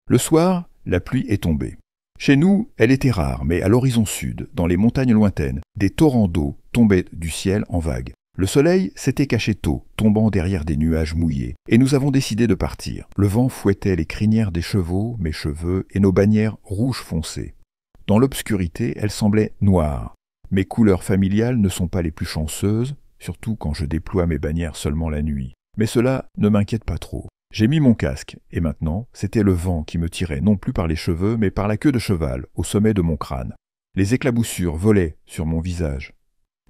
Le soir, la pluie est tombée. Chez nous, elle était rare, mais à l'horizon sud, dans les montagnes lointaines, des torrents d'eau tombaient du ciel en vagues. Le soleil s'était caché tôt, tombant derrière des nuages mouillés, et nous avons décidé de partir. Le vent fouettait les crinières des chevaux, mes cheveux et nos bannières rouge foncé. Dans l'obscurité, elles semblaient noires. Mes couleurs familiales ne sont pas les plus chanceuses, surtout quand je déploie mes bannières seulement la nuit. Mais cela ne m'inquiète pas trop. J'ai mis mon casque, et maintenant, c'était le vent qui me tirait non plus par les cheveux, mais par la queue de cheval, au sommet de mon crâne. Les éclaboussures volaient sur mon visage.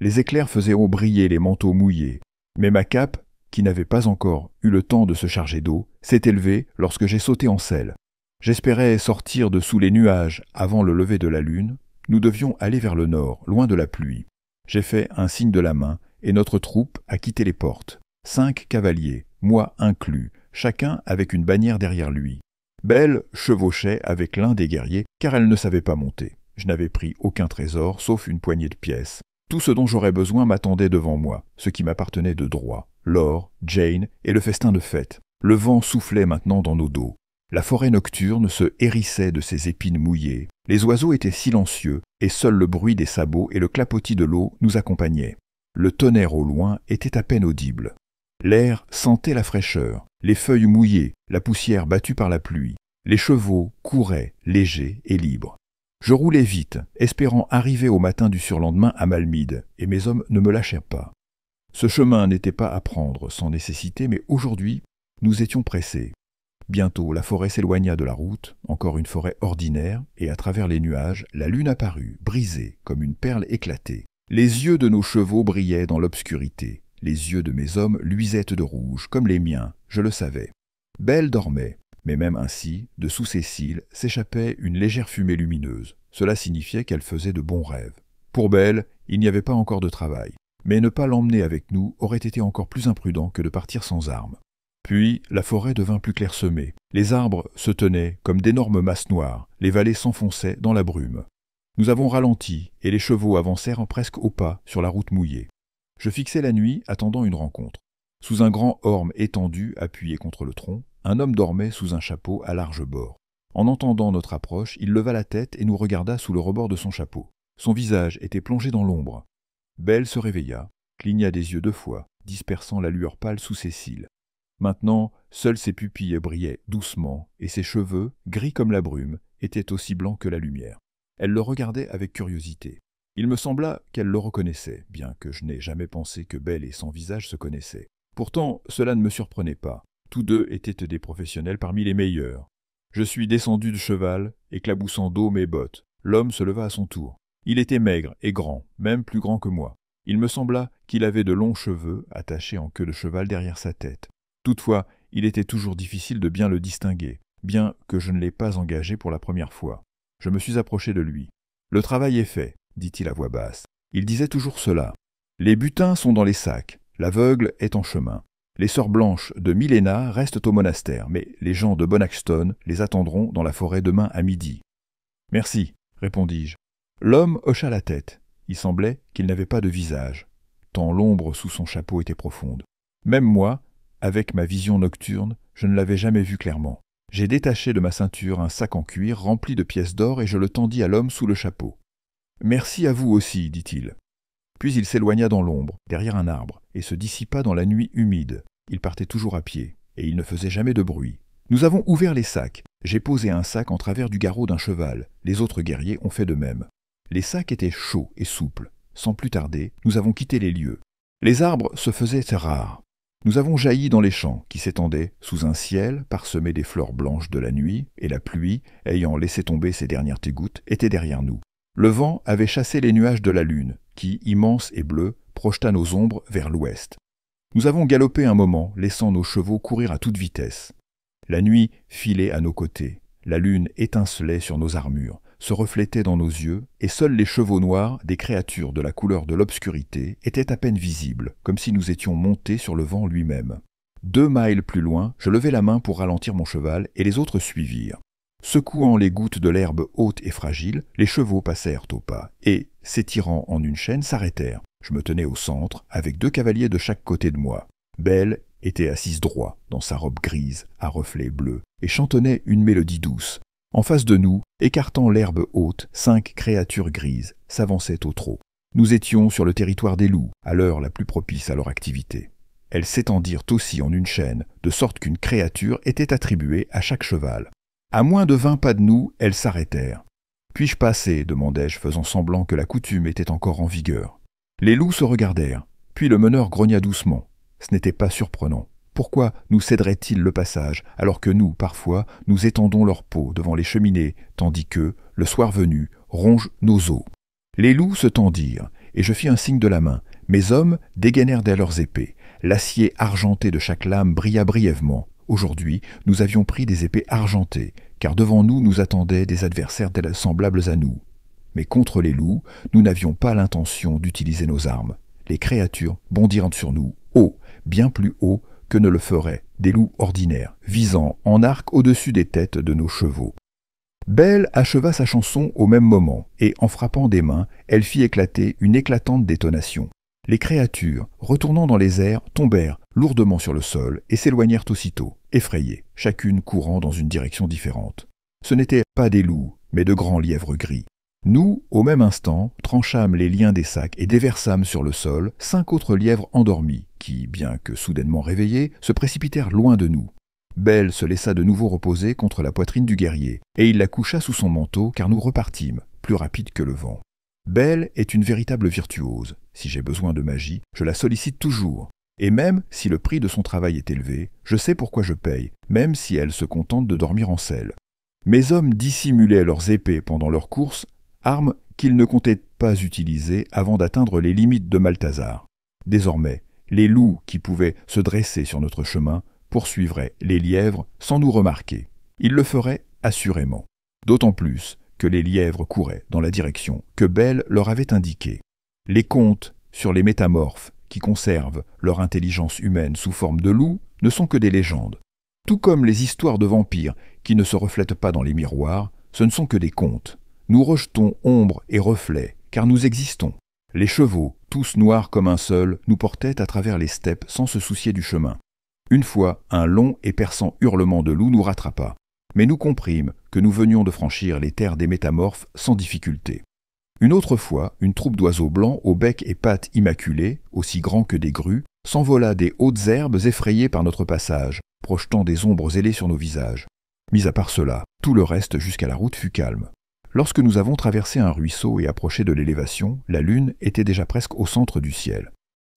Les éclairs faisaient briller les manteaux mouillés, mais ma cape, qui n'avait pas encore eu le temps de se charger d'eau, s'est élevée lorsque j'ai sauté en selle. J'espérais sortir de sous les nuages avant le lever de la lune. Nous devions aller vers le nord, loin de la pluie. J'ai fait un signe de la main, et notre troupe a quitté les portes. 5 cavaliers, moi inclus, chacun avec une bannière derrière lui. Belle chevauchait avec l'un des guerriers, car elle ne savait pas monter. Je n'avais pris aucun trésor, sauf une poignée de pièces. Tout ce dont j'aurais besoin m'attendait devant moi, ce qui m'appartenait de droit. L'or, Jane et le festin de fête. Le vent soufflait maintenant dans nos dos. La forêt nocturne se hérissait de ses épines mouillées. Les oiseaux étaient silencieux, et seul le bruit des sabots et le clapotis de l'eau nous accompagnaient. Le tonnerre au loin était à peine audible. L'air sentait la fraîcheur, les feuilles mouillées, la poussière battue par la pluie. Les chevaux couraient, légers et libres. Je roulais vite, espérant arriver au matin du surlendemain à Malmide, et mes hommes ne me lâchèrent pas. Ce chemin n'était pas à prendre sans nécessité, mais aujourd'hui, nous étions pressés. Bientôt, la forêt s'éloigna de la route, encore une forêt ordinaire, et à travers les nuages, la lune apparut, brisée, comme une perle éclatée. Les yeux de nos chevaux brillaient dans l'obscurité. Les yeux de mes hommes luisaient de rouge, comme les miens, je le savais. Belle dormait, mais même ainsi, de sous ses cils, s'échappait une légère fumée lumineuse. Cela signifiait qu'elle faisait de bons rêves. Pour Belle, il n'y avait pas encore de travail. Mais ne pas l'emmener avec nous aurait été encore plus imprudent que de partir sans armes. Puis, la forêt devint plus clairsemée. Les arbres se tenaient comme d'énormes masses noires. Les vallées s'enfonçaient dans la brume. Nous avons ralenti, et les chevaux avancèrent presque au pas sur la route mouillée. Je fixais la nuit, attendant une rencontre. Sous un grand orme étendu, appuyé contre le tronc, un homme dormait sous un chapeau à large bord. En entendant notre approche, il leva la tête et nous regarda sous le rebord de son chapeau. Son visage était plongé dans l'ombre. Belle se réveilla, cligna des yeux 2 fois, dispersant la lueur pâle sous ses cils. Maintenant, seules ses pupilles brillaient doucement, et ses cheveux, gris comme la brume, étaient aussi blancs que la lumière. Elle le regardait avec curiosité. Il me sembla qu'elle le reconnaissait, bien que je n'ai jamais pensé que Belle et son visage se connaissaient. Pourtant, cela ne me surprenait pas. Tous deux étaient des professionnels parmi les meilleurs. Je suis descendu de cheval, éclaboussant d'eau mes bottes. L'homme se leva à son tour. Il était maigre et grand, même plus grand que moi. Il me sembla qu'il avait de longs cheveux attachés en queue de cheval derrière sa tête. Toutefois, il était toujours difficile de bien le distinguer, bien que je ne l'ai pas engagé pour la première fois. Je me suis approché de lui. « Le travail est fait », dit-il à voix basse. Il disait toujours cela. « Les butins sont dans les sacs, l'aveugle est en chemin. Les sœurs blanches de Milena restent au monastère, mais les gens de Bonaxton les attendront dans la forêt demain à midi. »« Merci, » répondis-je. L'homme hocha la tête. Il semblait qu'il n'avait pas de visage, tant l'ombre sous son chapeau était profonde. Même moi, avec ma vision nocturne, je ne l'avais jamais vu clairement. J'ai détaché de ma ceinture un sac en cuir rempli de pièces d'or et je le tendis à l'homme sous le chapeau. « Merci à vous aussi, dit-il. » Puis il s'éloigna dans l'ombre, derrière un arbre, et se dissipa dans la nuit humide. Il partait toujours à pied, et il ne faisait jamais de bruit. Nous avons ouvert les sacs. J'ai posé un sac en travers du garrot d'un cheval. Les autres guerriers ont fait de même. Les sacs étaient chauds et souples. Sans plus tarder, nous avons quitté les lieux. Les arbres se faisaient rares. Nous avons jailli dans les champs, qui s'étendaient sous un ciel parsemé des fleurs blanches de la nuit, et la pluie, ayant laissé tomber ses dernières gouttes, était derrière nous. Le vent avait chassé les nuages de la lune, qui, immense et bleue, projeta nos ombres vers l'ouest. Nous avons galopé un moment, laissant nos chevaux courir à toute vitesse. La nuit filait à nos côtés. La lune étincelait sur nos armures, se reflétait dans nos yeux, et seuls les chevaux noirs, des créatures de la couleur de l'obscurité, étaient à peine visibles, comme si nous étions montés sur le vent lui-même. 2 miles plus loin, je levai la main pour ralentir mon cheval, et les autres suivirent. Secouant les gouttes de l'herbe haute et fragile, les chevaux passèrent au pas, et, s'étirant en une chaîne, s'arrêtèrent. Je me tenais au centre, avec 2 cavaliers de chaque côté de moi. Belle était assise droit dans sa robe grise à reflets bleus et chantonnait une mélodie douce. En face de nous, écartant l'herbe haute, 5 créatures grises s'avançaient au trot. Nous étions sur le territoire des loups, à l'heure la plus propice à leur activité. Elles s'étendirent aussi en une chaîne, de sorte qu'une créature était attribuée à chaque cheval. À moins de 20 pas de nous, elles s'arrêtèrent. « Puis-je passer » demandai-je, faisant semblant que la coutume était encore en vigueur. Les loups se regardèrent, puis le meneur grogna doucement. Ce n'était pas surprenant. Pourquoi nous céderaient-ils le passage, alors que nous, parfois, nous étendons leur peau devant les cheminées, tandis que, le soir venu, rongent nos os? Les loups se tendirent, et je fis un signe de la main. Mes hommes dégainèrent dès leurs épées. L'acier argenté de chaque lame brilla brièvement. Aujourd'hui, nous avions pris des épées argentées, car devant nous nous attendaient des adversaires semblables à nous. Mais contre les loups, nous n'avions pas l'intention d'utiliser nos armes. Les créatures bondirent sur nous, haut, bien plus haut que ne le feraient des loups ordinaires, visant en arc au-dessus des têtes de nos chevaux. Belle acheva sa chanson au même moment, et en frappant des mains, elle fit éclater une éclatante détonation. Les créatures, retournant dans les airs, tombèrent lourdement sur le sol et s'éloignèrent aussitôt, effrayées, chacune courant dans une direction différente. Ce n'étaient pas des loups, mais de grands lièvres gris. Nous, au même instant, tranchâmes les liens des sacs et déversâmes sur le sol 5 autres lièvres endormis, qui, bien que soudainement réveillés, se précipitèrent loin de nous. Belle se laissa de nouveau reposer contre la poitrine du guerrier, et il la coucha sous son manteau car nous repartîmes, plus rapides que le vent. Belle est une véritable virtuose. Si j'ai besoin de magie, je la sollicite toujours. Et même si le prix de son travail est élevé, je sais pourquoi je paye, même si elle se contente de dormir en selle. Mes hommes dissimulaient leurs épées pendant leur course, armes qu'ils ne comptaient pas utiliser avant d'atteindre les limites de Malthazar. Désormais, les loups qui pouvaient se dresser sur notre chemin poursuivraient les lièvres sans nous remarquer. Ils le feraient assurément. D'autant plus que les lièvres couraient dans la direction que Belle leur avait indiquée. Les contes sur les métamorphes qui conservent leur intelligence humaine sous forme de loups ne sont que des légendes. Tout comme les histoires de vampires qui ne se reflètent pas dans les miroirs, ce ne sont que des contes. Nous rejetons ombre et reflets, car nous existons. Les chevaux, tous noirs comme un seul, nous portaient à travers les steppes sans se soucier du chemin. Une fois, un long et perçant hurlement de loup nous rattrapa. Mais nous comprîmes que nous venions de franchir les terres des métamorphes sans difficulté. Une autre fois, une troupe d'oiseaux blancs aux becs et pattes immaculés, aussi grands que des grues, s'envola des hautes herbes effrayées par notre passage, projetant des ombres ailées sur nos visages. Mis à part cela, tout le reste jusqu'à la route fut calme. Lorsque nous avons traversé un ruisseau et approché de l'élévation, la lune était déjà presque au centre du ciel.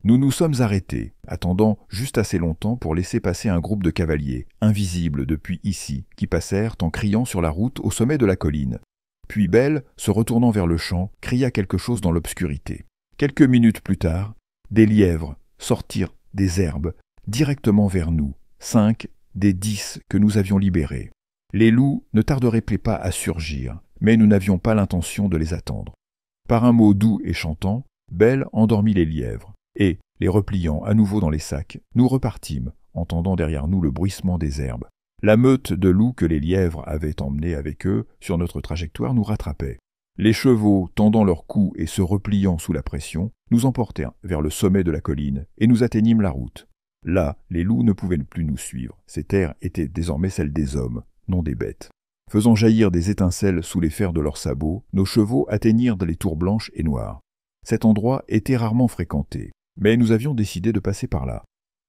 Nous nous sommes arrêtés, attendant juste assez longtemps pour laisser passer un groupe de cavaliers, invisibles depuis ici, qui passèrent en criant sur la route au sommet de la colline. Puis Belle, se retournant vers le champ, cria quelque chose dans l'obscurité. Quelques minutes plus tard, des lièvres sortirent des herbes directement vers nous, 5 des 10 que nous avions libérés. Les loups ne tarderaient pas à surgir, mais nous n'avions pas l'intention de les attendre. Par un mot doux et chantant, Belle endormit les lièvres, et, les repliant à nouveau dans les sacs, nous repartîmes, entendant derrière nous le bruissement des herbes. La meute de loups que les lièvres avaient emmenés avec eux sur notre trajectoire nous rattrapait. Les chevaux, tendant leurs cous et se repliant sous la pression, nous emportèrent vers le sommet de la colline, et nous atteignîmes la route. Là, les loups ne pouvaient plus nous suivre. Ces terres étaient désormais celles des hommes, non des bêtes. Faisant jaillir des étincelles sous les fers de leurs sabots, nos chevaux atteignirent les tours blanches et noires. Cet endroit était rarement fréquenté, mais nous avions décidé de passer par là.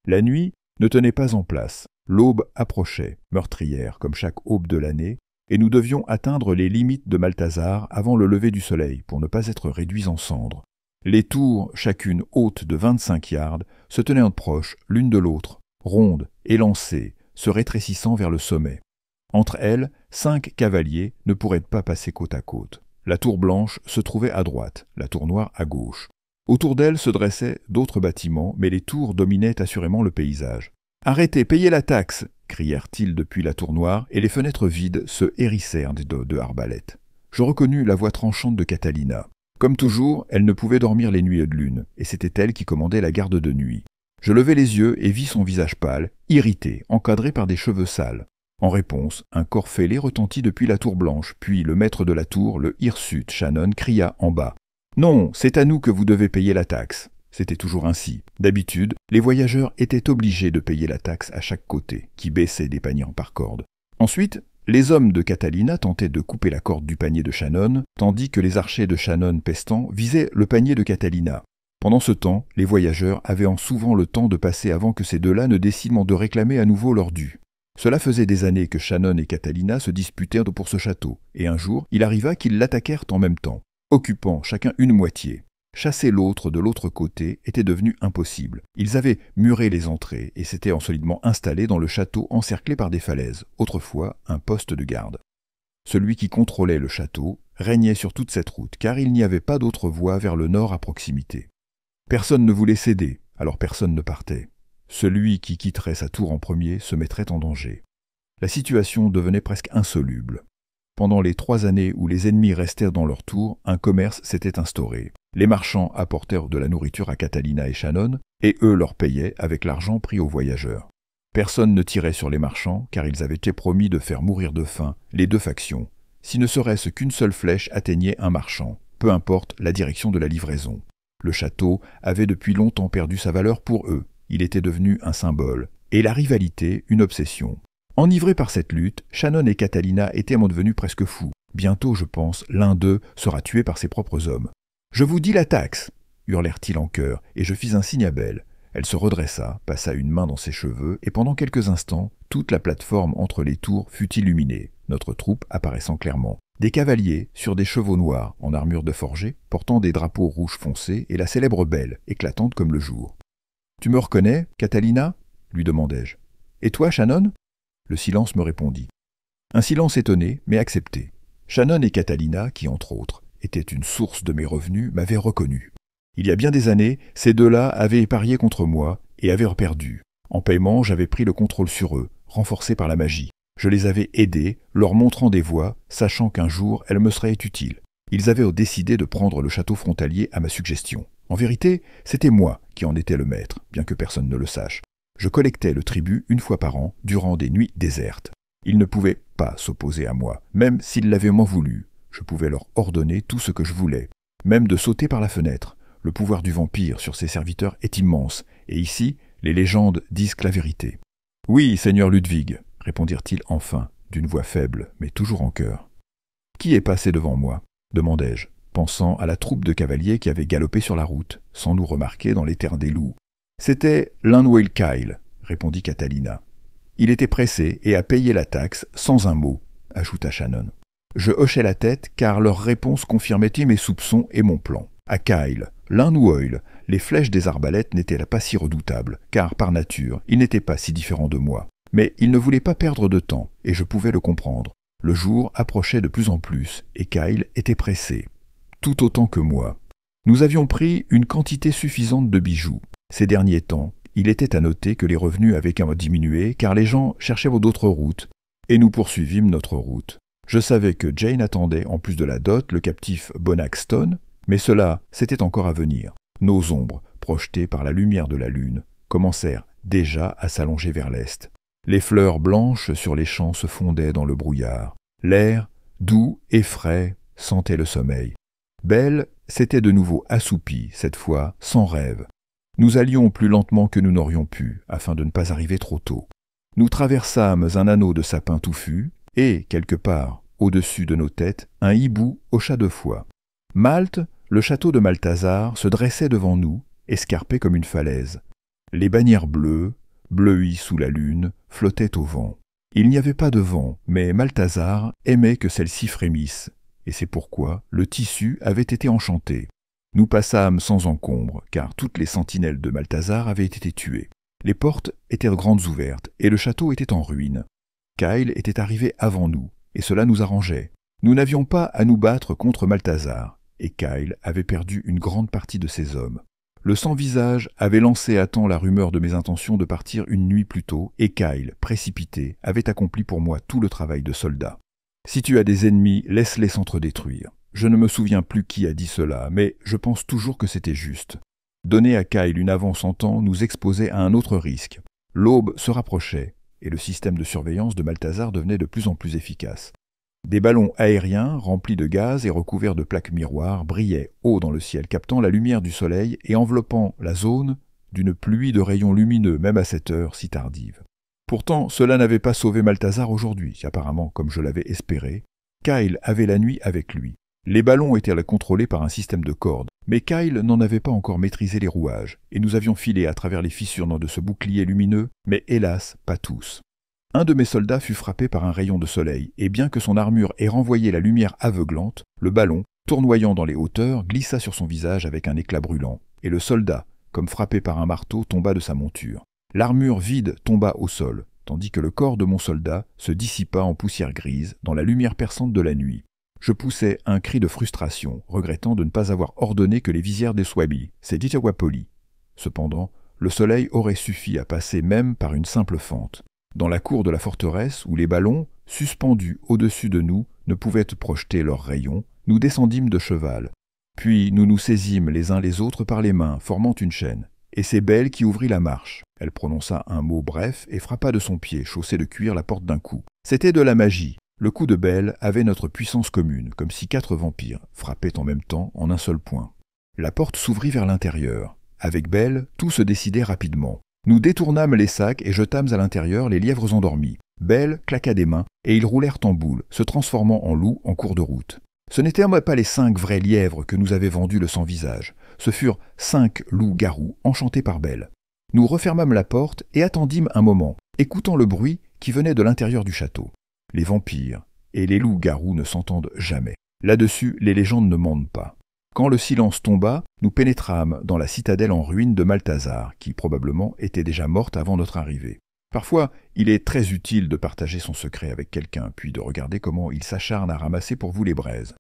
La nuit ne tenait pas en place. L'aube approchait, meurtrière comme chaque aube de l'année, et nous devions atteindre les limites de Malthazar avant le lever du soleil pour ne pas être réduits en cendres. Les tours, chacune haute de 25 yards, se tenaient proches l'une de l'autre, rondes, élancées, se rétrécissant vers le sommet. Entre elles, 5 cavaliers ne pourraient pas passer côte à côte. La tour blanche se trouvait à droite, la tour noire à gauche. Autour d'elle se dressaient d'autres bâtiments, mais les tours dominaient assurément le paysage. « Arrêtez, payez la taxe !» crièrent-ils depuis la tour noire, et les fenêtres vides se hérissèrent de arbalètes. Je reconnus la voix tranchante de Catalina. Comme toujours, elle ne pouvait dormir les nuits de lune, et c'était elle qui commandait la garde de nuit. Je levai les yeux et vis son visage pâle, irrité, encadré par des cheveux sales. En réponse, un corps fêlé retentit depuis la tour blanche, puis le maître de la tour, le hirsute Shannon, cria en bas. « Non, c'est à nous que vous devez payer la taxe. » C'était toujours ainsi. D'habitude, les voyageurs étaient obligés de payer la taxe à chaque côté, qui baissait des paniers par corde. Ensuite, les hommes de Catalina tentaient de couper la corde du panier de Shannon, tandis que les archers de Shannon pestant visaient le panier de Catalina. Pendant ce temps, les voyageurs avaient souvent le temps de passer avant que ces deux-là ne décident de réclamer à nouveau leur dû. Cela faisait des années que Shannon et Catalina se disputaient pour ce château, et un jour, il arriva qu'ils l'attaquèrent en même temps, occupant chacun une moitié. Chasser l'autre de l'autre côté était devenu impossible. Ils avaient muré les entrées et s'étaient solidement installés dans le château encerclé par des falaises, autrefois un poste de garde. Celui qui contrôlait le château régnait sur toute cette route, car il n'y avait pas d'autre voie vers le nord à proximité. Personne ne voulait céder, alors personne ne partait. Celui qui quitterait sa tour en premier se mettrait en danger. La situation devenait presque insoluble. Pendant les 3 années où les ennemis restèrent dans leur tour, un commerce s'était instauré. Les marchands apportèrent de la nourriture à Catalina et Shannon, et eux leur payaient avec l'argent pris aux voyageurs. Personne ne tirait sur les marchands, car ils avaient été promis de faire mourir de faim les deux factions, si ne serait-ce qu'une seule flèche atteignait un marchand, peu importe la direction de la livraison. Le château avait depuis longtemps perdu sa valeur pour eux, il était devenu un symbole, et la rivalité une obsession. Enivrés par cette lutte, Shannon et Catalina étaient devenus presque fous. Bientôt, je pense, l'un d'eux sera tué par ses propres hommes. « Je vous dis la taxe !» hurlèrent-ils en chœur, et je fis un signe à Belle. Elle se redressa, passa une main dans ses cheveux, et pendant quelques instants, toute la plateforme entre les tours fut illuminée, notre troupe apparaissant clairement. Des cavaliers, sur des chevaux noirs, en armure de forger, portant des drapeaux rouges foncés, et la célèbre Belle, éclatante comme le jour. « Tu me reconnais, Catalina ?» lui demandai-je. « Et toi, Shannon ?» Le silence me répondit. Un silence étonné, mais accepté. Shannon et Catalina, qui, entre autres, étaient une source de mes revenus, m'avaient reconnu. Il y a bien des années, ces deux-là avaient parié contre moi et avaient perdu. En paiement, j'avais pris le contrôle sur eux, renforcé par la magie. Je les avais aidés, leur montrant des voies, sachant qu'un jour, elles me seraient utiles. Ils avaient décidé de prendre le château frontalier à ma suggestion. En vérité, c'était moi qui en étais le maître, bien que personne ne le sache. Je collectais le tribut une fois par an, durant des nuits désertes. Ils ne pouvaient pas s'opposer à moi, même s'ils l'avaient moins voulu. Je pouvais leur ordonner tout ce que je voulais, même de sauter par la fenêtre. Le pouvoir du vampire sur ses serviteurs est immense, et ici, les légendes disent que la vérité. « Oui, Seigneur Ludwig », répondirent-ils enfin, d'une voix faible, mais toujours en chœur. « Qui est passé devant moi ?» demandai-je, pensant à la troupe de cavaliers qui avait galopé sur la route, sans nous remarquer dans les terres des loups. « C'était Lanwell Kyle », répondit Catalina. « Il était pressé et a payé la taxe sans un mot », ajouta Shannon. Je hochai la tête car leur réponse confirmait mes soupçons et mon plan. À Kyle, Lanwell, les flèches des arbalètes n'étaient pas si redoutables, car par nature, il n'était pas si différent de moi. Mais il ne voulait pas perdre de temps, et je pouvais le comprendre. Le jour approchait de plus en plus, et Kyle était pressé. Tout autant que moi. Nous avions pris une quantité suffisante de bijoux. Ces derniers temps, il était à noter que les revenus avaient diminué, car les gens cherchaient d'autres routes, et nous poursuivîmes notre route. Je savais que Jane attendait, en plus de la dot, le captif Bonaxton, mais cela, c'était encore à venir. Nos ombres, projetées par la lumière de la lune, commencèrent déjà à s'allonger vers l'est. Les fleurs blanches sur les champs se fondaient dans le brouillard. L'air, doux et frais, sentait le sommeil. Belle s'était de nouveau assoupie, cette fois sans rêve. Nous allions plus lentement que nous n'aurions pu, afin de ne pas arriver trop tôt. Nous traversâmes un anneau de sapins touffus, et, quelque part, au-dessus de nos têtes, un hibou hocha 2 fois. Malte, le château de Malthazar, se dressait devant nous, escarpé comme une falaise. Les bannières bleues, bleuies sous la lune, flottaient au vent. Il n'y avait pas de vent, mais Malthazar aimait que celle-ci frémisse, et c'est pourquoi le tissu avait été enchanté. Nous passâmes sans encombre, car toutes les sentinelles de Malthazar avaient été tuées. Les portes étaient grandes ouvertes, et le château était en ruine. Kyle était arrivé avant nous, et cela nous arrangeait. Nous n'avions pas à nous battre contre Malthazar, et Kyle avait perdu une grande partie de ses hommes. Le sans-visage avait lancé à temps la rumeur de mes intentions de partir une nuit plus tôt, et Kyle, précipité, avait accompli pour moi tout le travail de soldat. Si tu as des ennemis, laisse-les s'entre-détruire. Je ne me souviens plus qui a dit cela, mais je pense toujours que c'était juste. Donner à Kyle une avance en temps nous exposait à un autre risque. L'aube se rapprochait, et le système de surveillance de Malthazar devenait de plus en plus efficace. Des ballons aériens, remplis de gaz et recouverts de plaques miroirs, brillaient haut dans le ciel, captant la lumière du soleil et enveloppant la zone d'une pluie de rayons lumineux, même à cette heure si tardive. Pourtant, cela n'avait pas sauvé Malthazar aujourd'hui, apparemment comme je l'avais espéré. Kyle avait la nuit avec lui. Les ballons étaient contrôlés par un système de cordes, mais Kyle n'en avait pas encore maîtrisé les rouages, et nous avions filé à travers les fissures de ce bouclier lumineux, mais hélas, pas tous. Un de mes soldats fut frappé par un rayon de soleil, et bien que son armure ait renvoyé la lumière aveuglante, le ballon, tournoyant dans les hauteurs, glissa sur son visage avec un éclat brûlant, et le soldat, comme frappé par un marteau, tomba de sa monture. L'armure vide tomba au sol, tandis que le corps de mon soldat se dissipa en poussière grise dans la lumière perçante de la nuit. Je poussai un cri de frustration, regrettant de ne pas avoir ordonné que les visières des Swabi, ces Ditawapoli. Cependant, le soleil aurait suffi à passer même par une simple fente. Dans la cour de la forteresse, où les ballons, suspendus au-dessus de nous, ne pouvaient projeter leurs rayons, nous descendîmes de cheval. Puis nous nous saisîmes les uns les autres par les mains, formant une chaîne. Et c'est Belle qui ouvrit la marche. Elle prononça un mot bref et frappa de son pied, chaussé de cuir, la porte d'un coup. C'était de la magie. Le coup de Belle avait notre puissance commune, comme si 4 vampires frappaient en même temps en un seul point. La porte s'ouvrit vers l'intérieur. Avec Belle, tout se décidait rapidement. Nous détournâmes les sacs et jetâmes à l'intérieur les lièvres endormis. Belle claqua des mains et ils roulèrent en boule, se transformant en loups en cours de route. Ce n'étaient pas les 5 vrais lièvres que nous avait vendus le sans-visage. Ce furent 5 loups-garous enchantés par Belle. Nous refermâmes la porte et attendîmes un moment, écoutant le bruit qui venait de l'intérieur du château. Les vampires et les loups-garous ne s'entendent jamais. Là-dessus, les légendes ne mentent pas. Quand le silence tomba, nous pénétrâmes dans la citadelle en ruine de Malthazar, qui probablement était déjà morte avant notre arrivée. Parfois, il est très utile de partager son secret avec quelqu'un, puis de regarder comment il s'acharne à ramasser pour vous les braises.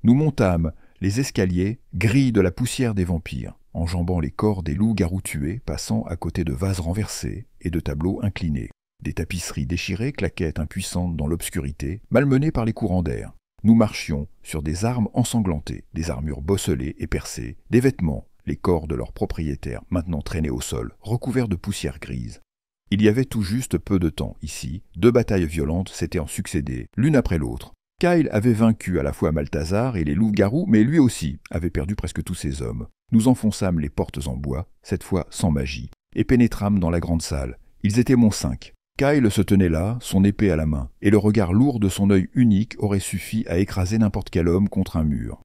Nous montâmes les escaliers, gris de la poussière des vampires, enjambant les corps des loups-garous tués, passant à côté de vases renversés et de tableaux inclinés. Des tapisseries déchirées claquaient impuissantes dans l'obscurité, malmenées par les courants d'air. Nous marchions sur des armes ensanglantées, des armures bosselées et percées, des vêtements, les corps de leurs propriétaires, maintenant traînés au sol, recouverts de poussière grise. Il y avait tout juste peu de temps, ici, 2 batailles violentes s'étaient en succédé, l'une après l'autre. Kyle avait vaincu à la fois Malthazar et les loups-garous, mais lui aussi avait perdu presque tous ses hommes. Nous enfonçâmes les portes en bois, cette fois sans magie, et pénétrâmes dans la grande salle. Ils étaient mon 5. Kyle se tenait là, son épée à la main, et le regard lourd de son œil unique aurait suffi à écraser n'importe quel homme contre un mur.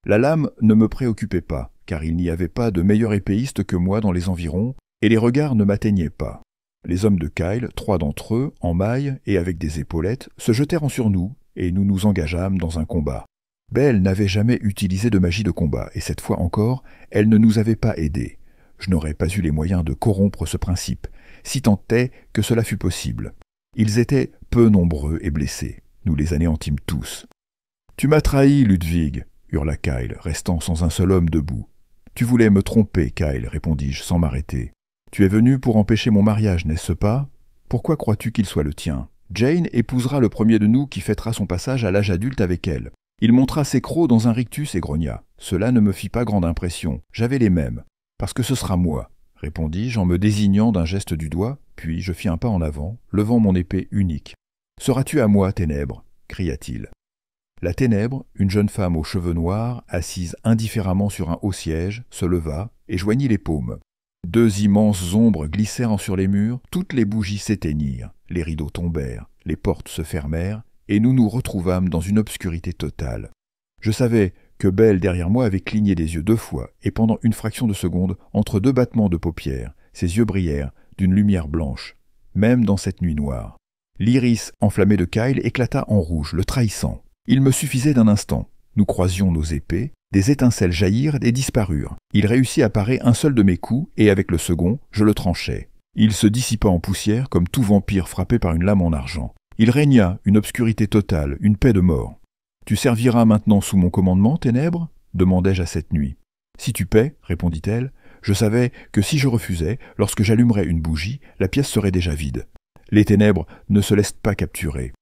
La lame ne me préoccupait pas, car il n'y avait pas de meilleur épéiste que moi dans les environs, et les regards ne m'atteignaient pas. Les hommes de Kyle, 3 d'entre eux, en mailles et avec des épaulettes, se jetèrent sur nous, et nous nous engageâmes dans un combat. Belle n'avait jamais utilisé de magie de combat, et cette fois encore, elle ne nous avait pas aidés. Je n'aurais pas eu les moyens de corrompre ce principe, si tant est que cela fût possible. Ils étaient peu nombreux et blessés. Nous les anéantîmes tous. « Tu m'as trahi, Ludwig !» hurla Kyle, restant sans un seul homme debout. « Tu voulais me tromper, Kyle, répondis-je sans m'arrêter. Tu es venu pour empêcher mon mariage, n'est-ce pas? Pourquoi crois-tu qu'il soit le tien? Jane épousera le premier de nous qui fêtera son passage à l'âge adulte avec elle. Il montra ses crocs dans un rictus et grogna. Cela ne me fit pas grande impression. J'avais les mêmes. Parce que ce sera moi, répondis-je en me désignant d'un geste du doigt, puis je fis un pas en avant, levant mon épée unique. Seras-tu à moi, Ténèbres? Cria-t-il. La Ténèbre, une jeune femme aux cheveux noirs, assise indifféremment sur un haut siège, se leva et joignit les paumes. 2 immenses ombres glissèrent sur les murs, toutes les bougies s'éteignirent, les rideaux tombèrent, les portes se fermèrent, et nous nous retrouvâmes dans une obscurité totale. Je savais que Belle derrière moi avait cligné des yeux 2 fois, et pendant une fraction de seconde, entre 2 battements de paupières, ses yeux brillèrent d'une lumière blanche, même dans cette nuit noire. L'iris enflammé de Kyle éclata en rouge, le trahissant. Il me suffisait d'un instant. Nous croisions nos épées, des étincelles jaillirent et disparurent. Il réussit à parer un seul de mes coups, et avec le second, je le tranchai. Il se dissipa en poussière comme tout vampire frappé par une lame en argent. Il régna une obscurité totale, une paix de mort. « Tu serviras maintenant sous mon commandement, Ténèbres » demandai-je à cette nuit. « Si tu paies, répondit-elle, je savais que si je refusais, lorsque j'allumerais une bougie, la pièce serait déjà vide. Les ténèbres ne se laissent pas capturer.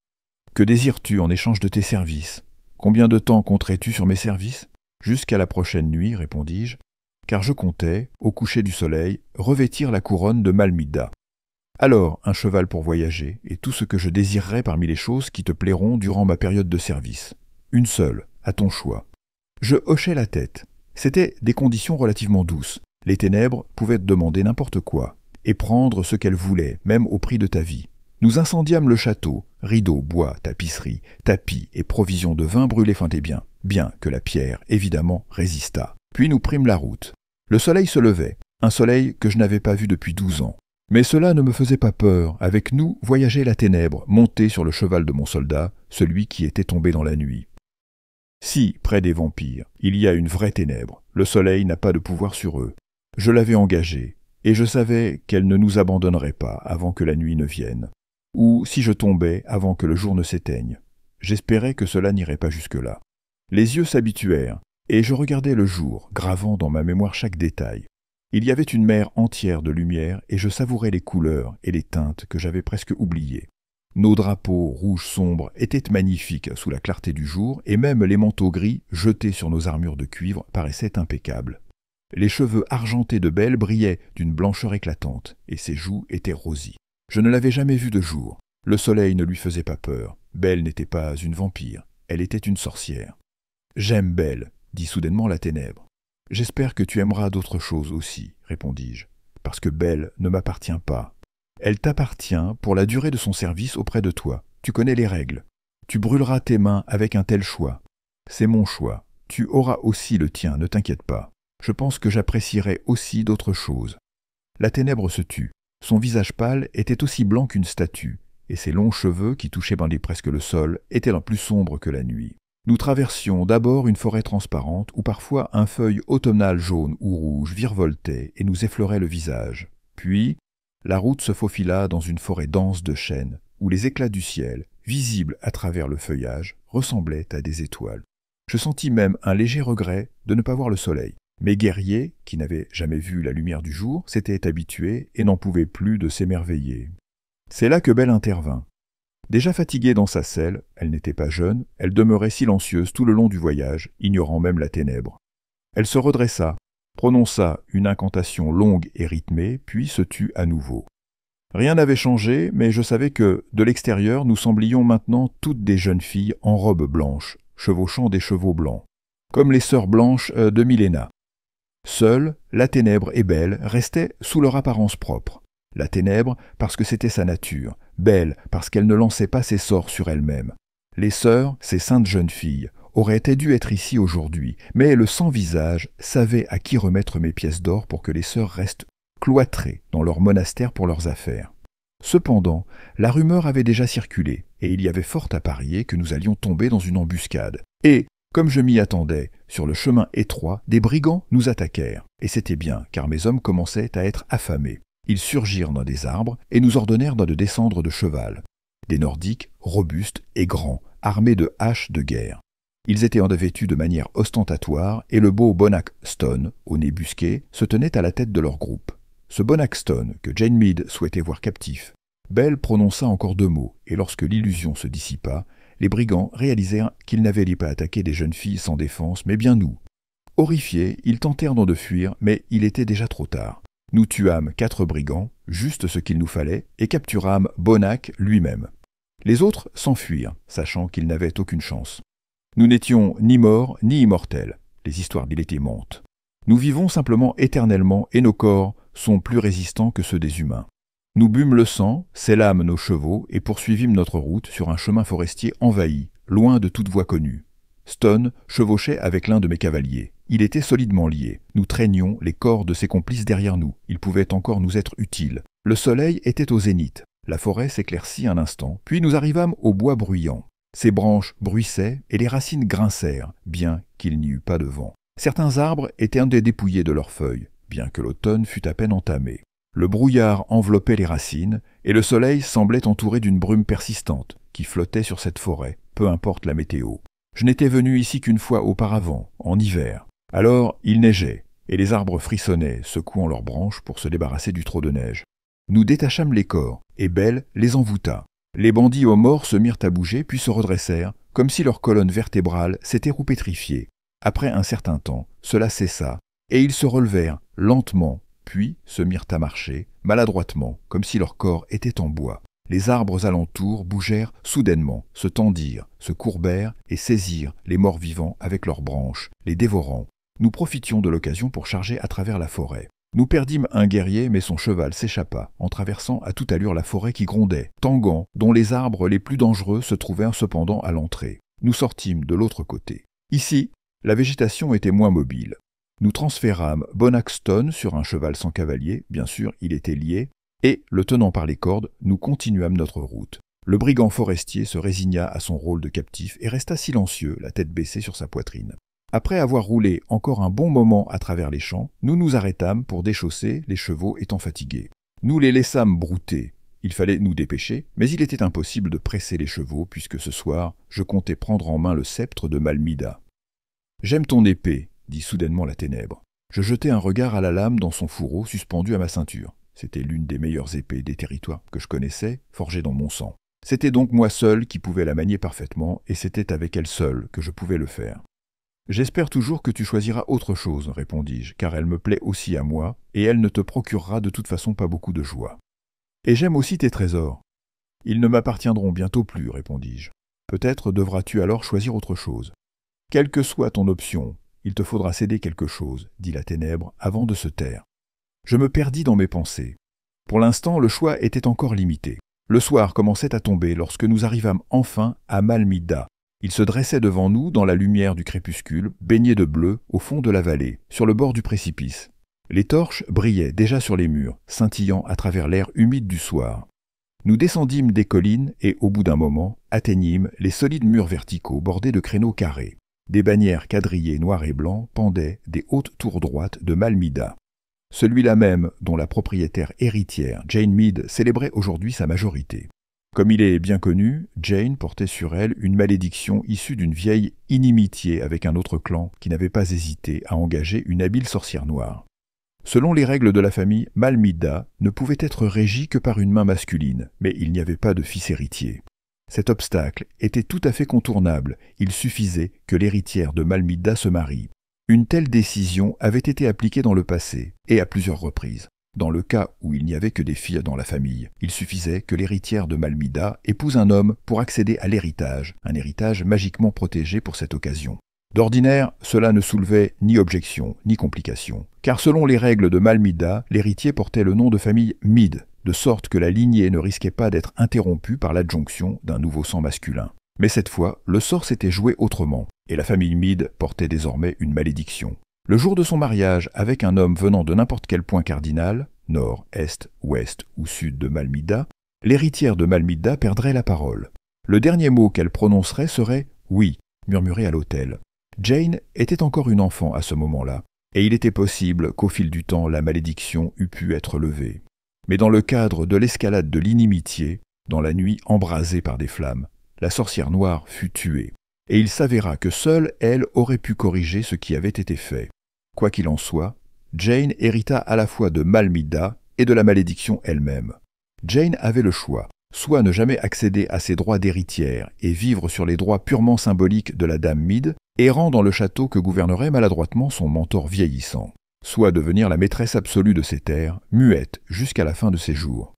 Que désires-tu en échange de tes services? Combien de temps compterais-tu sur mes services? Jusqu'à la prochaine nuit, répondis-je, car je comptais, au coucher du soleil, revêtir la couronne de Malmida. Alors, un cheval pour voyager, et tout ce que je désirerais parmi les choses qui te plairont durant ma période de service. Une seule, à ton choix. » Je hochai la tête. C'étaient des conditions relativement douces. Les ténèbres pouvaient te demander n'importe quoi, et prendre ce qu'elles voulaient, même au prix de ta vie. Nous incendiâmes le château, rideaux, bois, tapisseries, tapis et provisions de vin brûlés fin et bien que la pierre, évidemment, résistât. Puis nous prîmes la route. Le soleil se levait, un soleil que je n'avais pas vu depuis 12 ans. Mais cela ne me faisait pas peur. Avec nous voyageait la ténèbre, montée sur le cheval de mon soldat, celui qui était tombé dans la nuit. Si, près des vampires, il y a une vraie ténèbre, le soleil n'a pas de pouvoir sur eux. Je l'avais engagée, et je savais qu'elle ne nous abandonnerait pas avant que la nuit ne vienne, ou si je tombais avant que le jour ne s'éteigne. J'espérais que cela n'irait pas jusque-là. Les yeux s'habituèrent, et je regardais le jour, gravant dans ma mémoire chaque détail. Il y avait une mer entière de lumière, et je savourais les couleurs et les teintes que j'avais presque oubliées. Nos drapeaux rouges sombres étaient magnifiques sous la clarté du jour, et même les manteaux gris jetés sur nos armures de cuivre paraissaient impeccables. Les cheveux argentés de Belle brillaient d'une blancheur éclatante, et ses joues étaient rosies. Je ne l'avais jamais vue de jour. Le soleil ne lui faisait pas peur. Belle n'était pas une vampire, elle était une sorcière. « J'aime Belle, » dit soudainement la ténèbre. « J'espère que tu aimeras d'autres choses aussi, » répondis-je, « parce que Belle ne m'appartient pas. Elle t'appartient pour la durée de son service auprès de toi. Tu connais les règles. Tu brûleras tes mains avec un tel choix. C'est mon choix. Tu auras aussi le tien, ne t'inquiète pas. Je pense que j'apprécierai aussi d'autres choses. » La ténèbre se tut. Son visage pâle était aussi blanc qu'une statue, et ses longs cheveux, qui touchaient presque le sol, étaient plus sombres que la nuit. Nous traversions d'abord une forêt transparente où parfois un feuille automnale jaune ou rouge virevoltait et nous effleurait le visage. Puis, la route se faufila dans une forêt dense de chênes, où les éclats du ciel, visibles à travers le feuillage, ressemblaient à des étoiles. Je sentis même un léger regret de ne pas voir le soleil. Mes guerriers, qui n'avaient jamais vu la lumière du jour, s'étaient habitués et n'en pouvaient plus de s'émerveiller. C'est là que Belle intervint. Déjà fatiguée dans sa selle, elle n'était pas jeune, elle demeurait silencieuse tout le long du voyage, ignorant même la ténèbre. Elle se redressa, prononça une incantation longue et rythmée, puis se tut à nouveau. Rien n'avait changé, mais je savais que, de l'extérieur, nous semblions maintenant toutes des jeunes filles en robes blanches, chevauchant des chevaux blancs, comme les sœurs blanches de Miléna. Seules, la ténèbre et Belle restaient sous leur apparence propre. La ténèbre parce que c'était sa nature, Belle parce qu'elle ne lançait pas ses sorts sur elle-même. Les sœurs, ces saintes jeunes filles, auraient dû être ici aujourd'hui, mais le sans-visage savait à qui remettre mes pièces d'or pour que les sœurs restent cloîtrées dans leur monastère pour leurs affaires. Cependant, la rumeur avait déjà circulé, et il y avait fort à parier que nous allions tomber dans une embuscade. Et, comme je m'y attendais, sur le chemin étroit, des brigands nous attaquèrent. Et c'était bien, car mes hommes commençaient à être affamés. Ils surgirent dans des arbres et nous ordonnèrent de descendre de cheval. Des Nordiques, robustes et grands, armés de haches de guerre. Ils étaient vêtus de manière ostentatoire et le beau Bonac Stone, au nez busqué, se tenait à la tête de leur groupe. Ce Bonac Stone, que Jane Mead souhaitait voir captif. Belle prononça encore 2 mots, et lorsque l'illusion se dissipa, les brigands réalisèrent qu'ils n'avaient pas attaqué des jeunes filles sans défense, mais bien nous. Horrifiés, ils tentèrent de fuir, mais il était déjà trop tard. Nous tuâmes 4 brigands, juste ce qu'il nous fallait, et capturâmes Bonac lui-même. Les autres s'enfuirent, sachant qu'ils n'avaient aucune chance. Nous n'étions ni morts ni immortels. Les histoires d'Il étaient mentent. Nous vivons simplement éternellement et nos corps sont plus résistants que ceux des humains. Nous bûmes le sang, sellâmes nos chevaux et poursuivîmes notre route sur un chemin forestier envahi, loin de toute voie connue. Stone chevauchait avec l'un de mes cavaliers. Il était solidement lié. Nous traînions les corps de ses complices derrière nous. Ils pouvaient encore nous être utiles. Le soleil était au zénith. La forêt s'éclaircit un instant, puis nous arrivâmes au bois bruyant. Ses branches bruissaient et les racines grincèrent, bien qu'il n'y eût pas de vent. Certains arbres étaient dépouillés de leurs feuilles, bien que l'automne fût à peine entamé. Le brouillard enveloppait les racines, et le soleil semblait entouré d'une brume persistante, qui flottait sur cette forêt, peu importe la météo. Je n'étais venu ici qu'une fois auparavant, en hiver. Alors il neigeait, et les arbres frissonnaient, secouant leurs branches pour se débarrasser du trop de neige. Nous détachâmes les corps, et Belle les envoûta. Les bandits aux morts se mirent à bouger, puis se redressèrent, comme si leur colonne vertébrale s'était roupétrifiée. Après un certain temps, cela cessa, et ils se relevèrent, lentement, puis se mirent à marcher, maladroitement, comme si leur corps était en bois. Les arbres alentours bougèrent soudainement, se tendirent, se courbèrent et saisirent les morts vivants avec leurs branches, les dévorant. Nous profitions de l'occasion pour charger à travers la forêt. Nous perdîmes un guerrier, mais son cheval s'échappa, en traversant à toute allure la forêt qui grondait, tanguant, dont les arbres les plus dangereux se trouvèrent cependant à l'entrée. Nous sortîmes de l'autre côté. Ici, la végétation était moins mobile. Nous transférâmes Bonaxton sur un cheval sans cavalier, bien sûr, il était lié, et, le tenant par les cordes, nous continuâmes notre route. Le brigand forestier se résigna à son rôle de captif et resta silencieux, la tête baissée sur sa poitrine. Après avoir roulé encore un bon moment à travers les champs, nous nous arrêtâmes pour déchausser, les chevaux étant fatigués. Nous les laissâmes brouter. Il fallait nous dépêcher, mais il était impossible de presser les chevaux, puisque ce soir, je comptais prendre en main le sceptre de Malmida. « J'aime ton épée, » dit soudainement la ténèbre. Je jetai un regard à la lame dans son fourreau suspendu à ma ceinture. C'était l'une des meilleures épées des territoires que je connaissais, forgée dans mon sang. C'était donc moi seul qui pouvais la manier parfaitement, et c'était avec elle seule que je pouvais le faire. « J'espère toujours que tu choisiras autre chose, répondis-je, car elle me plaît aussi à moi, et elle ne te procurera de toute façon pas beaucoup de joie. Et j'aime aussi tes trésors. Ils ne m'appartiendront bientôt plus, répondis-je. Peut-être devras-tu alors choisir autre chose. Quelle que soit ton option, il te faudra céder quelque chose, dit la ténèbre, avant de se taire. Je me perdis dans mes pensées. Pour l'instant, le choix était encore limité. Le soir commençait à tomber lorsque nous arrivâmes enfin à Malmida. Il se dressait devant nous dans la lumière du crépuscule, baigné de bleu, au fond de la vallée, sur le bord du précipice. Les torches brillaient déjà sur les murs, scintillant à travers l'air humide du soir. Nous descendîmes des collines et, au bout d'un moment, atteignîmes les solides murs verticaux bordés de créneaux carrés. Des bannières quadrillées noir et blanc pendaient des hautes tours droites de Malmida. Celui-là même dont la propriétaire héritière, Jane Mead, célébrait aujourd'hui sa majorité. Comme il est bien connu, Jane portait sur elle une malédiction issue d'une vieille inimitié avec un autre clan qui n'avait pas hésité à engager une habile sorcière noire. Selon les règles de la famille, Malmida ne pouvait être régie que par une main masculine, mais il n'y avait pas de fils héritier. Cet obstacle était tout à fait contournable, il suffisait que l'héritière de Malmida se marie. Une telle décision avait été appliquée dans le passé, et à plusieurs reprises. Dans le cas où il n'y avait que des filles dans la famille, il suffisait que l'héritière de Malmida épouse un homme pour accéder à l'héritage, un héritage magiquement protégé pour cette occasion. D'ordinaire, cela ne soulevait ni objection, ni complication, car selon les règles de Malmida, l'héritier portait le nom de famille Mead, de sorte que la lignée ne risquait pas d'être interrompue par l'adjonction d'un nouveau sang masculin. Mais cette fois, le sort s'était joué autrement, et la famille Mead portait désormais une malédiction. Le jour de son mariage avec un homme venant de n'importe quel point cardinal, nord, est, ouest ou sud de Malmida, l'héritière de Malmida perdrait la parole. Le dernier mot qu'elle prononcerait serait « oui », murmuré à l'autel. Jane était encore une enfant à ce moment-là, et il était possible qu'au fil du temps la malédiction eût pu être levée. Mais dans le cadre de l'escalade de l'inimitié, dans la nuit embrasée par des flammes, la sorcière noire fut tuée, et il s'avéra que seule elle aurait pu corriger ce qui avait été fait. Quoi qu'il en soit, Jane hérita à la fois de Malmida et de la malédiction elle-même. Jane avait le choix, soit ne jamais accéder à ses droits d'héritière et vivre sur les droits purement symboliques de la dame Mead, errant dans le château que gouvernerait maladroitement son mentor vieillissant, soit devenir la maîtresse absolue de ses terres, muette jusqu'à la fin de ses jours.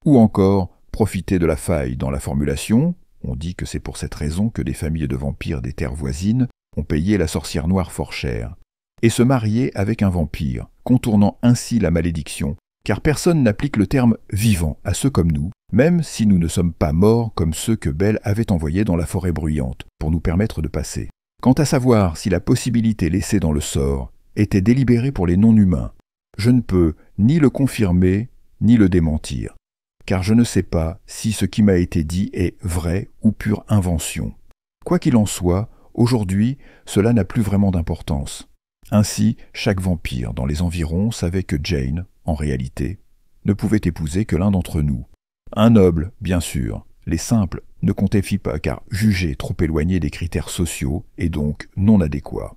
Ou encore, profiter de la faille dans la formulation, on dit que c'est pour cette raison que des familles de vampires des terres voisines ont payé la sorcière noire fort cher, et se marier avec un vampire, contournant ainsi la malédiction, car personne n'applique le terme « vivant » à ceux comme nous, même si nous ne sommes pas morts comme ceux que Belle avait envoyés dans la forêt bruyante, pour nous permettre de passer. Quant à savoir si la possibilité laissée dans le sort était délibérée pour les non-humains, je ne peux ni le confirmer, ni le démentir, car je ne sais pas si ce qui m'a été dit est vrai ou pure invention. Quoi qu'il en soit, aujourd'hui, cela n'a plus vraiment d'importance. Ainsi, chaque vampire dans les environs savait que Jane, en réalité, ne pouvait épouser que l'un d'entre nous. Un noble, bien sûr, les simples ne comptaient pas car jugés trop éloignés des critères sociaux et donc non adéquats.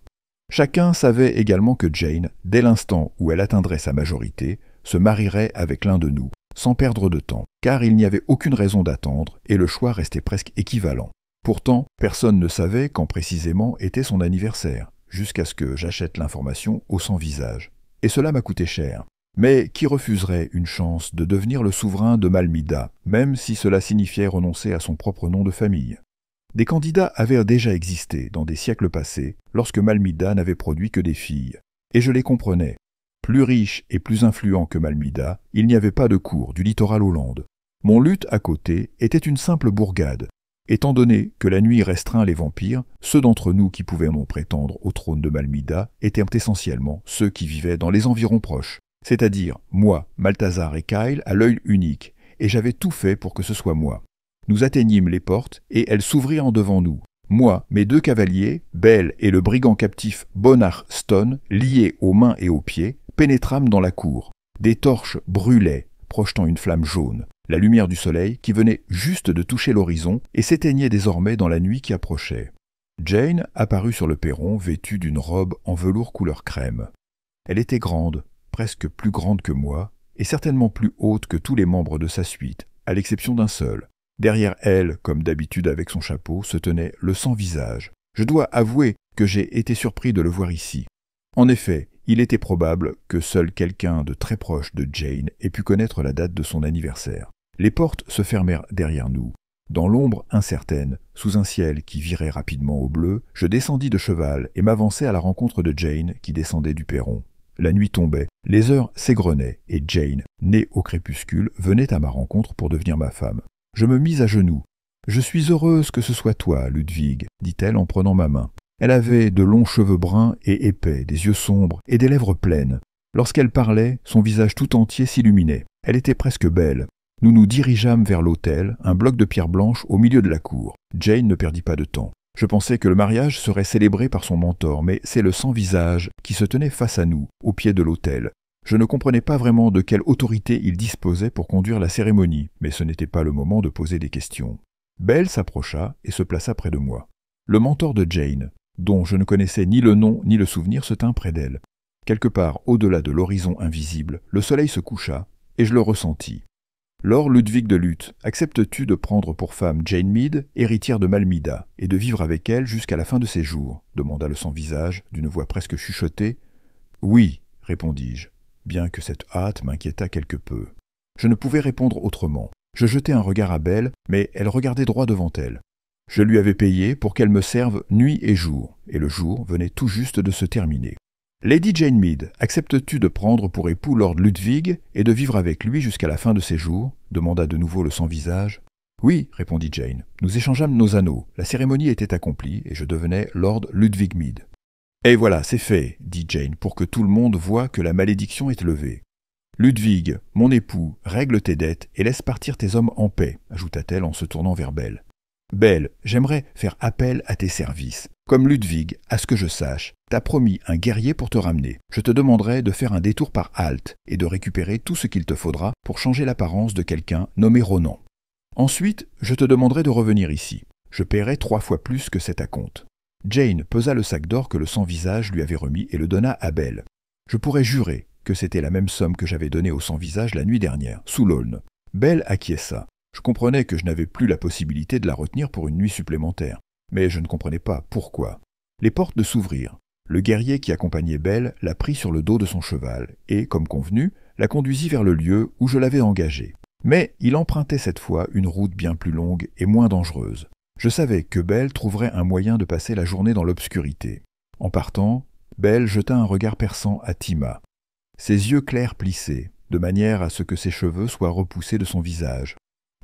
Chacun savait également que Jane, dès l'instant où elle atteindrait sa majorité, se marierait avec l'un de nous, sans perdre de temps, car il n'y avait aucune raison d'attendre et le choix restait presque équivalent. Pourtant, personne ne savait quand précisément était son anniversaire, jusqu'à ce que j'achète l'information au sans-visage. Et cela m'a coûté cher. Mais qui refuserait une chance de devenir le souverain de Malmida, même si cela signifiait renoncer à son propre nom de famille? Des candidats avaient déjà existé dans des siècles passés, lorsque Malmida n'avait produit que des filles. Et je les comprenais. Plus riche et plus influent que Malmida, il n'y avait pas de cour du littoral aux Landes. Mon luth à côté était une simple bourgade. Étant donné que la nuit restreint les vampires, ceux d'entre nous qui pouvaient non prétendre au trône de Malmida étaient essentiellement ceux qui vivaient dans les environs proches, c'est-à-dire moi, Malthazar et Kyle à l'œil unique, et j'avais tout fait pour que ce soit moi. Nous atteignîmes les portes, et elles s'ouvrirent en devant nous. Moi, mes 2 cavaliers, Bell et le brigand captif Bonar Stone, liés aux mains et aux pieds, pénétrâmes dans la cour. Des torches brûlaient, projetant une flamme jaune, la lumière du soleil qui venait juste de toucher l'horizon et s'éteignait désormais dans la nuit qui approchait. Jane apparut sur le perron vêtue d'une robe en velours couleur crème. Elle était grande, presque plus grande que moi, et certainement plus haute que tous les membres de sa suite, à l'exception d'un seul. Derrière elle, comme d'habitude avec son chapeau, se tenait le sans-visage. Je dois avouer que j'ai été surpris de le voir ici. En effet, il était probable que seul quelqu'un de très proche de Jane ait pu connaître la date de son anniversaire. Les portes se fermèrent derrière nous. Dans l'ombre incertaine, sous un ciel qui virait rapidement au bleu, je descendis de cheval et m'avançai à la rencontre de Jane qui descendait du perron. La nuit tombait, les heures s'égrenaient et Jane, née au crépuscule, venait à ma rencontre pour devenir ma femme. Je me mis à genoux. « Je suis heureuse que ce soit toi, Ludwig, dit-elle en prenant ma main. Elle avait de longs cheveux bruns et épais, des yeux sombres et des lèvres pleines. Lorsqu'elle parlait, son visage tout entier s'illuminait. Elle était presque belle. Nous nous dirigeâmes vers l'autel, un bloc de pierre blanche au milieu de la cour. Jane ne perdit pas de temps. Je pensais que le mariage serait célébré par son mentor, mais c'est le sans-visage qui se tenait face à nous, au pied de l'autel. Je ne comprenais pas vraiment de quelle autorité il disposait pour conduire la cérémonie, mais ce n'était pas le moment de poser des questions. Belle s'approcha et se plaça près de moi. Le mentor de Jane, dont je ne connaissais ni le nom ni le souvenir, se tint près d'elle. Quelque part au-delà de l'horizon invisible, le soleil se coucha, et je le ressentis. « Lord Ludwig de Luth, acceptes-tu de prendre pour femme Jane Mead, héritière de Malmida, et de vivre avec elle jusqu'à la fin de ses jours » demanda le sans-visage, d'une voix presque chuchotée. « Oui, répondis-je, bien que cette hâte m'inquiétât quelque peu. Je ne pouvais répondre autrement. Je jetai un regard à Belle, mais elle regardait droit devant elle. Je lui avais payé pour qu'elle me serve nuit et jour, et le jour venait tout juste de se terminer. « Lady Jane Mead, acceptes-tu de prendre pour époux Lord Ludwig et de vivre avec lui jusqu'à la fin de ses jours » demanda de nouveau le sans-visage. « Oui, répondit Jane. Nous échangeâmes nos anneaux. La cérémonie était accomplie et je devenais Lord Ludwig Mead. »« Et voilà, c'est fait, dit Jane, pour que tout le monde voie que la malédiction est levée. Ludwig, mon époux, règle tes dettes et laisse partir tes hommes en paix, ajouta-t-elle en se tournant vers Belle. Belle, j'aimerais faire appel à tes services. Comme Ludwig, à ce que je sache, t'as promis un guerrier pour te ramener. Je te demanderai de faire un détour par Alt et de récupérer tout ce qu'il te faudra pour changer l'apparence de quelqu'un nommé Ronan. Ensuite, je te demanderai de revenir ici. Je paierai 3 fois plus que cet acompte. » Jane pesa le sac d'or que le sans-visage lui avait remis et le donna à Belle. Je pourrais jurer que c'était la même somme que j'avais donnée au sans-visage la nuit dernière, sous l'aulne. Belle acquiesça. Je comprenais que je n'avais plus la possibilité de la retenir pour une nuit supplémentaire, mais je ne comprenais pas pourquoi. Les portes s'ouvrirent. Le guerrier qui accompagnait Belle la prit sur le dos de son cheval et, comme convenu, la conduisit vers le lieu où je l'avais engagée. Mais il empruntait cette fois une route bien plus longue et moins dangereuse. Je savais que Belle trouverait un moyen de passer la journée dans l'obscurité. En partant, Belle jeta un regard perçant à Tima. Ses yeux clairs plissaient, de manière à ce que ses cheveux soient repoussés de son visage.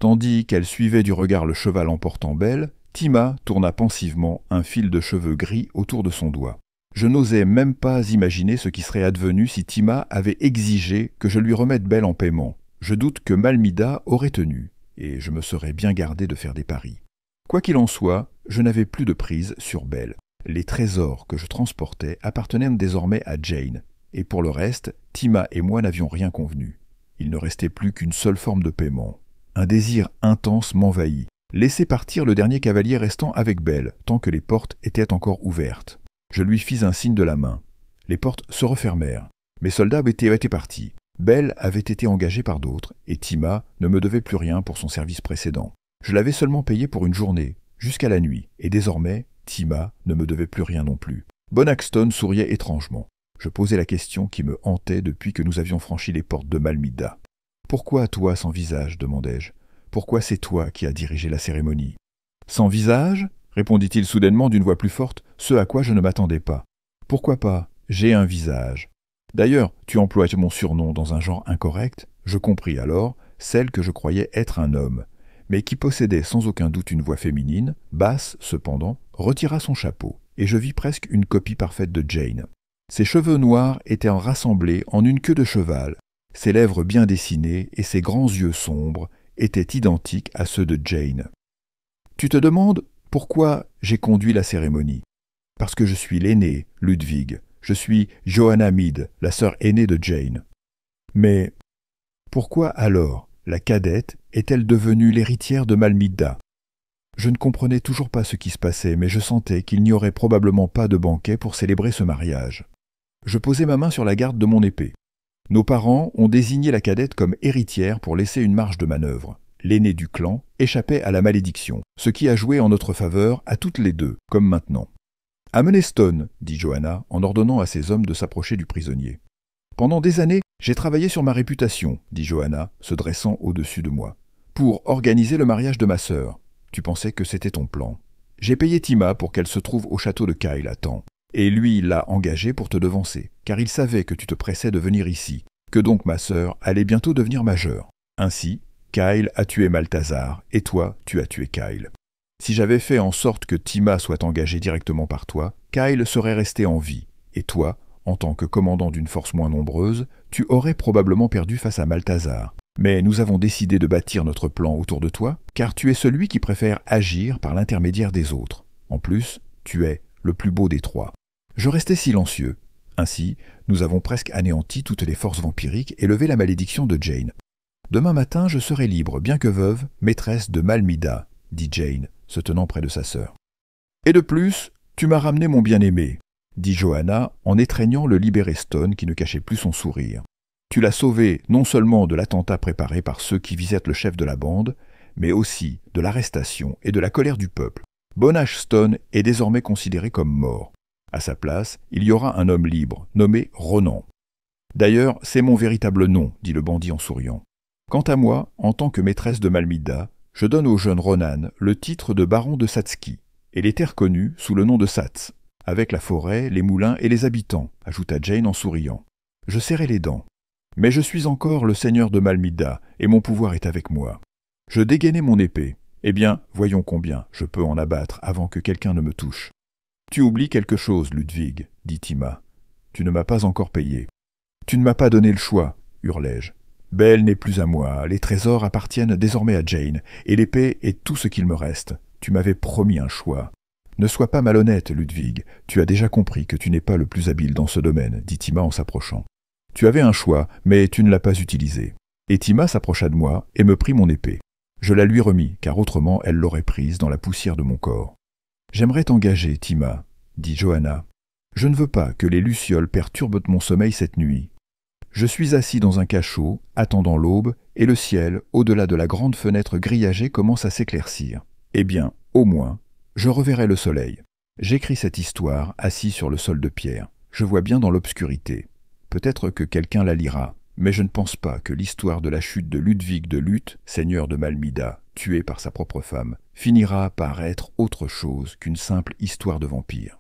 Tandis qu'elle suivait du regard le cheval emportant Belle, Tima tourna pensivement un fil de cheveux gris autour de son doigt. Je n'osais même pas imaginer ce qui serait advenu si Tima avait exigé que je lui remette Belle en paiement. Je doute que Malmida aurait tenu, et je me serais bien gardé de faire des paris. Quoi qu'il en soit, je n'avais plus de prise sur Belle. Les trésors que je transportais appartenaient désormais à Jane, et pour le reste, Tima et moi n'avions rien convenu. Il ne restait plus qu'une seule forme de paiement. Un désir intense m'envahit. Laisser partir le dernier cavalier restant avec Belle, tant que les portes étaient encore ouvertes. Je lui fis un signe de la main. Les portes se refermèrent. Mes soldats étaient partis. Belle avait été engagée par d'autres, et Tima ne me devait plus rien pour son service précédent. Je l'avais seulement payé pour une journée, jusqu'à la nuit, et désormais, Tima ne me devait plus rien non plus. Bonaxton souriait étrangement. Je posais la question qui me hantait depuis que nous avions franchi les portes de Malmida. « Pourquoi toi sans visage ?» demandai-je. « Pourquoi c'est toi qui as dirigé la cérémonie ?»« Sans visage ?» répondit-il soudainement d'une voix plus forte, ce à quoi je ne m'attendais pas. « Pourquoi pas? J'ai un visage. D'ailleurs, tu emploies mon surnom dans un genre incorrect. » Je compris alors celle que je croyais être un homme, mais qui possédait sans aucun doute une voix féminine, basse cependant, retira son chapeau, et je vis presque une copie parfaite de Jane. Ses cheveux noirs étaient rassemblés en une queue de cheval, ses lèvres bien dessinées et ses grands yeux sombres étaient identiques à ceux de Jane. Tu te demandes pourquoi j'ai conduit la cérémonie. Parce que je suis l'aîné, Ludwig. Je suis Johanna Mead, la sœur aînée de Jane. Mais pourquoi alors la cadette est-elle devenue l'héritière de Malmida? Je ne comprenais toujours pas ce qui se passait, mais je sentais qu'il n'y aurait probablement pas de banquet pour célébrer ce mariage. Je posai ma main sur la garde de mon épée. Nos parents ont désigné la cadette comme héritière pour laisser une marge de manœuvre. L'aîné du clan échappait à la malédiction, ce qui a joué en notre faveur à toutes les deux, comme maintenant. « Amenez Stone, » dit Johanna, en ordonnant à ses hommes de s'approcher du prisonnier. « Pendant des années, j'ai travaillé sur ma réputation, » dit Johanna, se dressant au-dessus de moi, « pour organiser le mariage de ma sœur. Tu pensais que c'était ton plan. J'ai payé Tima pour qu'elle se trouve au château de Kyle à temps, et lui l'a engagé pour te devancer, car il savait que tu te pressais de venir ici, que donc ma sœur allait bientôt devenir majeure. Ainsi, Kyle a tué Malthazar, et toi, tu as tué Kyle. Si j'avais fait en sorte que Tima soit engagée directement par toi, Kyle serait resté en vie, et toi, en tant que commandant d'une force moins nombreuse, tu aurais probablement perdu face à Malthazar. Mais nous avons décidé de bâtir notre plan autour de toi, car tu es celui qui préfère agir par l'intermédiaire des autres. En plus, tu es le plus beau des trois. Je restais silencieux. Ainsi, nous avons presque anéanti toutes les forces vampiriques et levé la malédiction de Jane. Demain matin, je serai libre, bien que veuve, maîtresse de Malmida, dit Jane, se tenant près de sa sœur. Et de plus, tu m'as ramené mon bien-aimé, dit Johanna en étreignant le libéré Stone qui ne cachait plus son sourire. Tu l'as sauvé non seulement de l'attentat préparé par ceux qui visaient le chef de la bande, mais aussi de l'arrestation et de la colère du peuple. Bonash Stone est désormais considéré comme mort. À sa place, il y aura un homme libre, nommé Ronan. D'ailleurs, c'est mon véritable nom, dit le bandit en souriant. Quant à moi, en tant que maîtresse de Malmida, je donne au jeune Ronan le titre de baron de Satski, et les terres connues sous le nom de Satz, avec la forêt, les moulins et les habitants, ajouta Jane en souriant. Je serrai les dents. Mais je suis encore le seigneur de Malmida, et mon pouvoir est avec moi. Je dégainai mon épée. Eh bien, voyons combien je peux en abattre avant que quelqu'un ne me touche. Tu oublies quelque chose, Ludwig, dit Tima. Tu ne m'as pas encore payé. Tu ne m'as pas donné le choix, hurlai-je. Belle n'est plus à moi, les trésors appartiennent désormais à Jane, et l'épée est tout ce qu'il me reste. Tu m'avais promis un choix. Ne sois pas malhonnête, Ludwig, tu as déjà compris que tu n'es pas le plus habile dans ce domaine, dit Tima en s'approchant. Tu avais un choix, mais tu ne l'as pas utilisé. Et Tima s'approcha de moi et me prit mon épée. Je la lui remis, car autrement elle l'aurait prise dans la poussière de mon corps. J'aimerais t'engager, Tima, dit Johanna. Je ne veux pas que les lucioles perturbent mon sommeil cette nuit. Je suis assis dans un cachot, attendant l'aube, et le ciel, au-delà de la grande fenêtre grillagée, commence à s'éclaircir. Eh bien, au moins, je reverrai le soleil. J'écris cette histoire, assis sur le sol de pierre. Je vois bien dans l'obscurité. Peut-être que quelqu'un la lira, mais je ne pense pas que l'histoire de la chute de Ludwig de Luth, seigneur de Malmida, tué par sa propre femme, finira par être autre chose qu'une simple histoire de vampire.